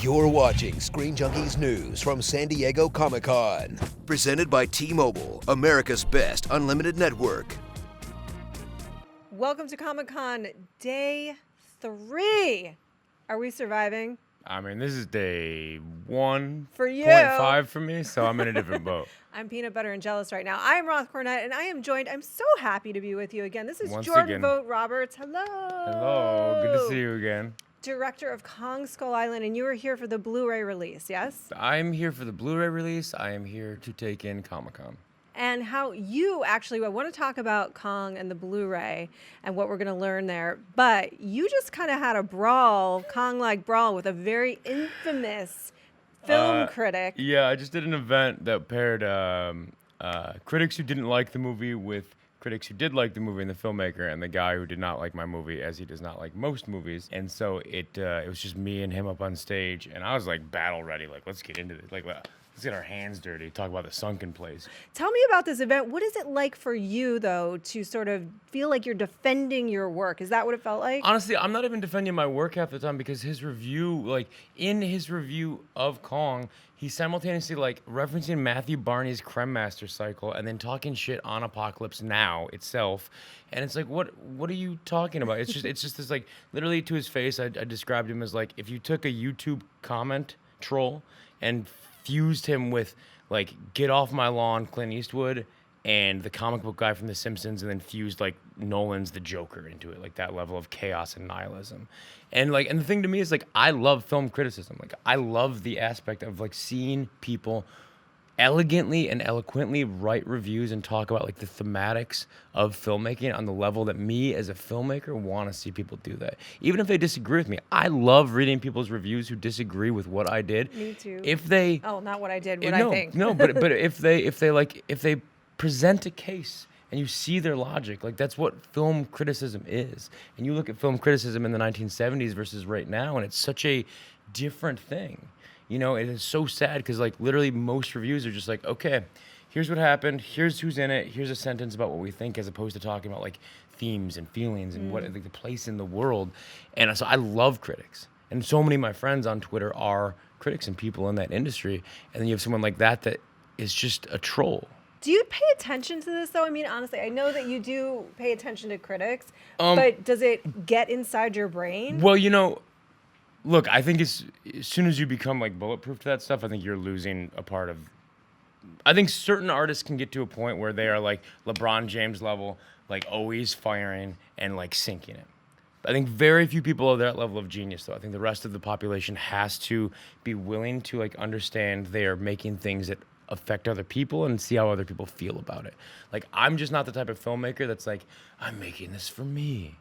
You're watching Screen Junkies News from San Diego Comic-Con. Presented by T-Mobile, America's best unlimited network. Welcome to Comic-Con Day 3. Are we surviving? I mean, this is day 1.5 For you. for me, so I'm in a different boat. I'm peanut butter and jealous right now. I'm Roth Cornett, and I am joined. I'm so happy to be with you again. This is Once Jordan again. Vogt-Roberts. Hello. Hello, good to see you again. Director of Kong Skull Island, and you were here for the Blu-ray release, yes? I'm here for the Blu-ray release. I am here to take in Comic-Con. And how you actually, I want to talk about Kong and the Blu-ray and what we're going to learn there, but you just kind of had a brawl, Kong-like brawl, with a very infamous film critic. Yeah, I just did an event that paired critics who didn't like the movie with critics who did like the movie and the filmmaker, and the guy who did not like my movie, as he does not like most movies. And so it was just me and him up on stage, and I was like battle ready, like let's get into this, like let's get our hands dirty, talk about the sunken place. Tell me about this event. What is it like for you, though, to sort of feel like you're defending your work? Is that what it felt like? Honestly, I'm not even defending my work half the time, because his review, like in his review of Kong, he's simultaneously like referencing Matthew Barney's Creme Master cycle and then talking shit on Apocalypse Now itself. And it's like, what are you talking about? It's just this, like, literally to his face, I described him as like if you took a YouTube comment troll and fused him with like Get Off My Lawn, Clint Eastwood, and the comic book guy from The Simpsons, and then fused like Nolan's The Joker into it, like that level of chaos and nihilism. And the thing to me is, like, I love film criticism. Like, I love the aspect of like seeing people elegantly and eloquently write reviews and talk about like the thematics of filmmaking on the level that me as a filmmaker want to see people do that. Even if they disagree with me, I love reading people's reviews who disagree with what I did. Me too. If they not what I did, what I think. but if they present a case and you see their logic, like that's what film criticism is. And you look at film criticism in the 1970s versus right now, and it's such a different thing. You know, it is so sad because like literally most reviews are just like, okay, here's what happened, here's who's in it, here's a sentence about what we think, as opposed to talking about like themes and feelings and what like the place in the world. And so I love critics. And so many of my friends on Twitter are critics and people in that industry. And then you have someone like that is just a troll. Do you pay attention to this, though? I mean, honestly, I know that you do pay attention to critics, but does it get inside your brain? Well, you know, look, I think as soon as you become like bulletproof to that stuff, I think you're losing a part of. I think certain artists can get to a point where they are like LeBron James level, like always firing and like sinking it. I think very few people are that level of genius, though. I think the rest of the population has to be willing to like understand they are making things that affect other people and see how other people feel about it. Like, I'm just not the type of filmmaker that's like, I'm making this for me.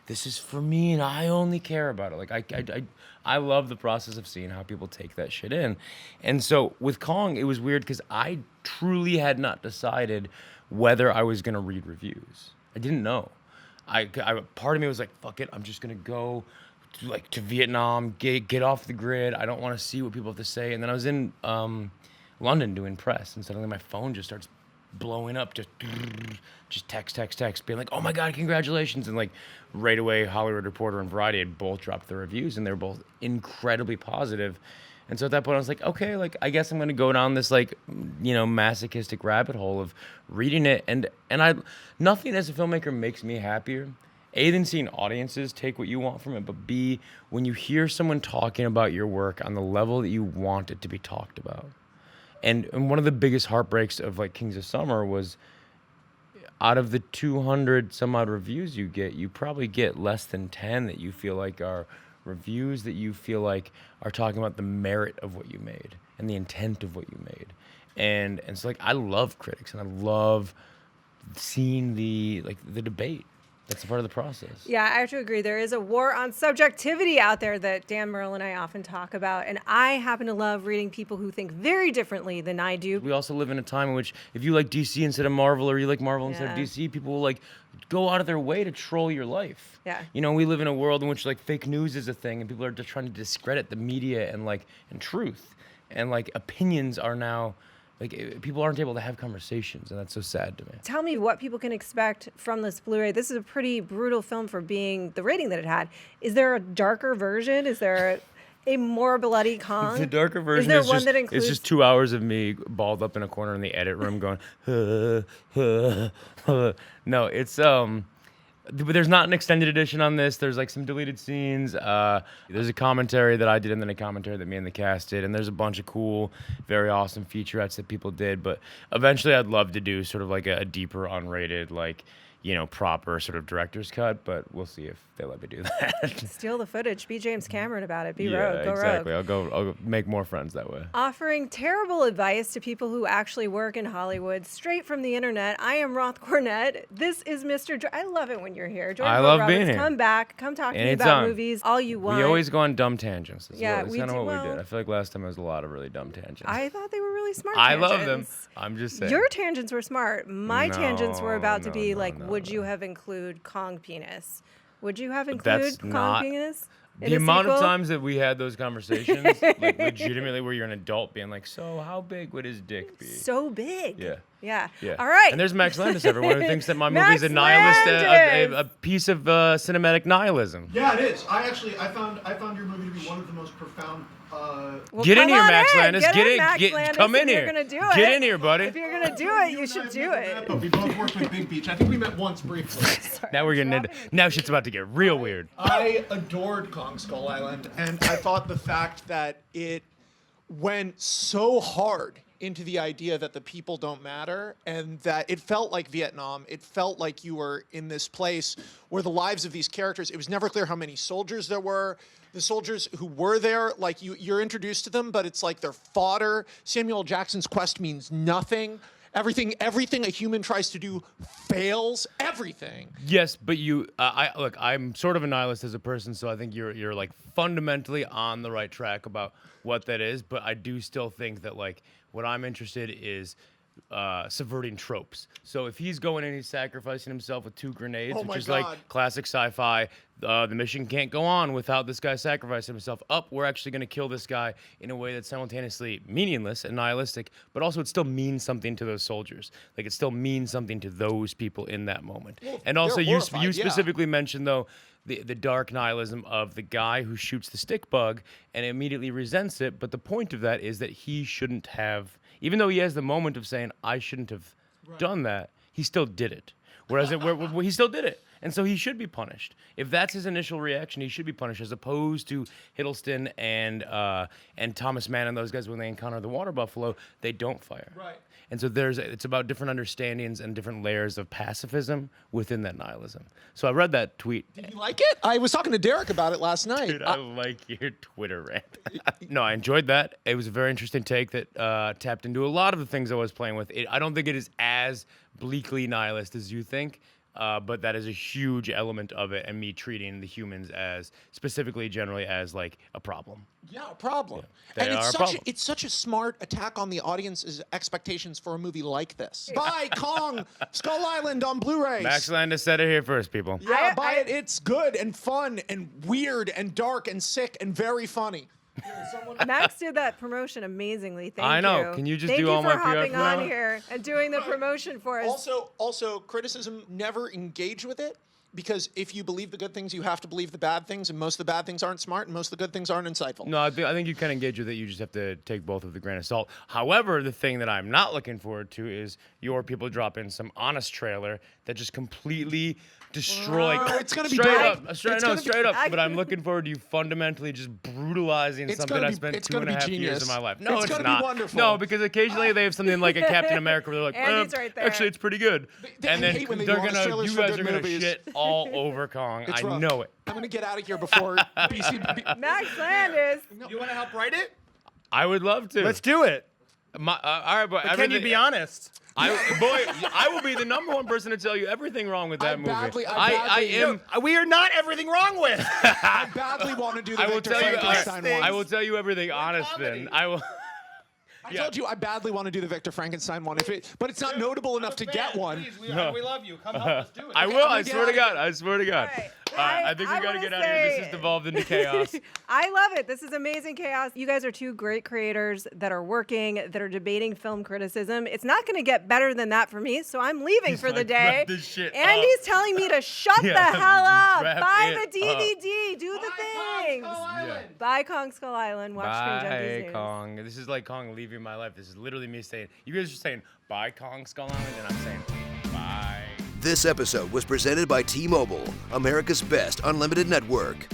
This is for me, and I only care about it. Like, I love the process of seeing how people take that shit in. And so with Kong, it was weird because I truly had not decided whether I was gonna read reviews. I didn't know. Part of me was like, fuck it, I'm just gonna go to Vietnam, get off the grid. I don't want to see what people have to say. And then I was in London doing press, and suddenly my phone just starts blowing up, just text, being like, oh my God, congratulations. And like right away, Hollywood Reporter and Variety had both dropped their reviews, and they were both incredibly positive. And so at that point I was like, okay, like I guess I'm gonna go down this like, you know, masochistic rabbit hole of reading it. And nothing as a filmmaker makes me happier, A, than seeing audiences take what you want from it, but B, when you hear someone talking about your work on the level that you want it to be talked about. And one of the biggest heartbreaks of like Kings of Summer was, out of the 200 some odd reviews you get, you probably get less than 10 that you feel like are reviews that you feel like are talking about the merit of what you made and the intent of what you made. And so like I love critics, and I love seeing the debate. That's a part of the process. Yeah, I have to agree. There is a war on subjectivity out there that Dan Merle and I often talk about. And I happen to love reading people who think very differently than I do. We also live in a time in which if you like DC instead of Marvel, or you like Marvel instead of DC, people will like go out of their way to troll your life. Yeah. You know, we live in a world in which like fake news is a thing, and people are just trying to discredit the media and truth. And like opinions are now, like, people aren't able to have conversations, and that's so sad to me. Tell me what people can expect from this Blu-ray. This is a pretty brutal film for being the rating that it had. Is there a darker version? Is there a more bloody Kong? The darker version is there is one just, that includes? it's just 2 hours of me balled up in a corner in the edit room going, no, it's but there's not an extended edition on this. There's like some deleted scenes. There's a commentary that I did, and then a commentary that me and the cast did, and there's a bunch of cool, very awesome featurettes that people did. But eventually, I'd love to do sort of like a deeper, unrated, like, proper sort of director's cut. But we'll see if they let me do that. Steal the footage. Be James Cameron about it. Be Yeah, rogue. Go exactly. rogue. I'll go make more friends that way. Offering terrible advice to people who actually work in Hollywood, straight from the internet. I am Roth Cornett. This is Mr. I love it when you're here. Jordan I love Vogt-Roberts, being here. Come back. Come talk to me about Anytime. movies. All you want. We always go on dumb tangents. Yeah, That's we kind of do. what we Well, did. I feel like last time there was a lot of really dumb tangents. I thought they were really smart I tangents. love them. I'm just saying. Your tangents were smart. My tangents were about to be no, would you have include Kong penis? Would you have That's included Kong not- penis? in The a amount of sequel? times that we had those conversations, like legitimately where you're an adult being like, so how big would his dick be? So big. Yeah. Yeah. Yeah. All right. And there's Max Landis, everyone who thinks that my Max movie's a nihilist, Landis! a piece of cinematic nihilism. Yeah, it is. I found your movie to be one of the most profound. Well, Get in come here, on Max in. Landis. Get in, Max Landis, come in if here. You're gonna do Get it. in here, buddy. If you're gonna do it, you should do it. But we both worked with Big Beach. I think we met once briefly. Now we're getting into. Now shit's about to get real weird. I adored Kong Skull Island, and I thought the fact that it went so hard into the idea that the people don't matter, and that it felt like Vietnam. It felt like you were in this place where the lives of these characters, it was never clear how many soldiers there were. The soldiers who were there, like you're introduced to them, but it's like they're fodder. Samuel L. Jackson's quest means nothing. Everything a human tries to do fails. Everything. Yes, but look. I'm sort of a nihilist as a person, so I think you're like fundamentally on the right track about what that is. But I do still think that like what I'm interested is subverting tropes. So if he's going and he's sacrificing himself with 2 grenades, Oh which my is God. like classic sci-fi, the mission can't go on without this guy sacrificing himself. We're actually going to kill this guy in a way that's simultaneously meaningless and nihilistic, but also it still means something to those soldiers. Like it still means something to those people in that moment. Well, And also, they're you horrified, yeah. specifically mentioned though the dark nihilism of the guy who shoots the stick bug and immediately resents it. But the point of that is that he shouldn't have, even though he has the moment of saying I shouldn't have done that, he still did it. Whereas he still did it. And so he should be punished. If that's his initial reaction, he should be punished, as opposed to Hiddleston and Thomas Mann and those guys when they encounter the water buffalo, they don't fire. Right. And so it's about different understandings and different layers of pacifism within that nihilism. So I read that tweet. Did you like it? I was talking to Derek about it last night. Dude, I like your Twitter rant. No, I enjoyed that. It was a very interesting take that tapped into a lot of the things I was playing with. I don't think it is as bleakly nihilist as you think. But that is a huge element of it, and me treating the humans as specifically, generally, as like a problem. Yeah, a problem. They And are a problem. it's such a smart attack on the audience's expectations for a movie like this. Buy Kong Skull Island on Blu-ray. Max Landis said it here first, people. Yeah, I- buy it. It's good and fun and weird and dark and sick and very funny. Max did that promotion amazingly. Thank you. I know. Can you just Thank do you all for my PR hopping for on now? here and doing the promotion for us. Also, criticism, never engage with it, because if you believe the good things, you have to believe the bad things, and most of the bad things aren't smart, and most of the good things aren't insightful. No, I think you can engage with it. You just have to take both with a grain of salt. However, the thing that I'm not looking forward to is your people dropping some honest trailer that just completely destroy. Oh, it's gonna be straight bad. up, straight It's gonna be- straight up. But I'm looking forward to you fundamentally just brutalizing It's something gonna I be- spent it's 2.5 gonna be years genius. of my life. No, It's it's gonna be not. wonderful. No, because occasionally they have something like a Captain America where they're like, Andy's right there. actually, it's pretty good. They And then hate when they they're do honest gonna, trailers you for guys good are gonna movies. shit all over Kong. It's I rough. know it. I'm gonna get out of here before BC. Max Landis. You want to help write it? I would love to. Let's do it. All right, but Can you be honest? I will be the #1 person to tell you everything wrong with that movie. I am. We are not everything wrong with. I badly want to do the I will Victor tell you. Frankenstein things. one. I will tell you everything honest. comedy. Then I will. I told you I badly want to do the Victor Frankenstein one, but it's not notable enough to get one. Please, we love you. Come help us do it. I Okay, will. I'm gonna I get swear out to of God. I swear to God. All right. I think we got to wanna get out of here. This has devolved into chaos. I love it. This is amazing chaos. You guys are two great creators that are working, that are debating film criticism. It's not going to get better than that for me, so I'm leaving for the like, day. wrap this shit Andy's up. telling me to shut the Yeah, hell up. wrap Buy it the DVD. Do the things. Buy Kong Skull Island. Watch Screen Junkies Bye, News. Kong. This is like Kong leaving my life. This is literally me saying, you guys are saying, bye, Kong Skull Island, and I'm saying, bye. This episode was presented by T-Mobile, America's best unlimited network.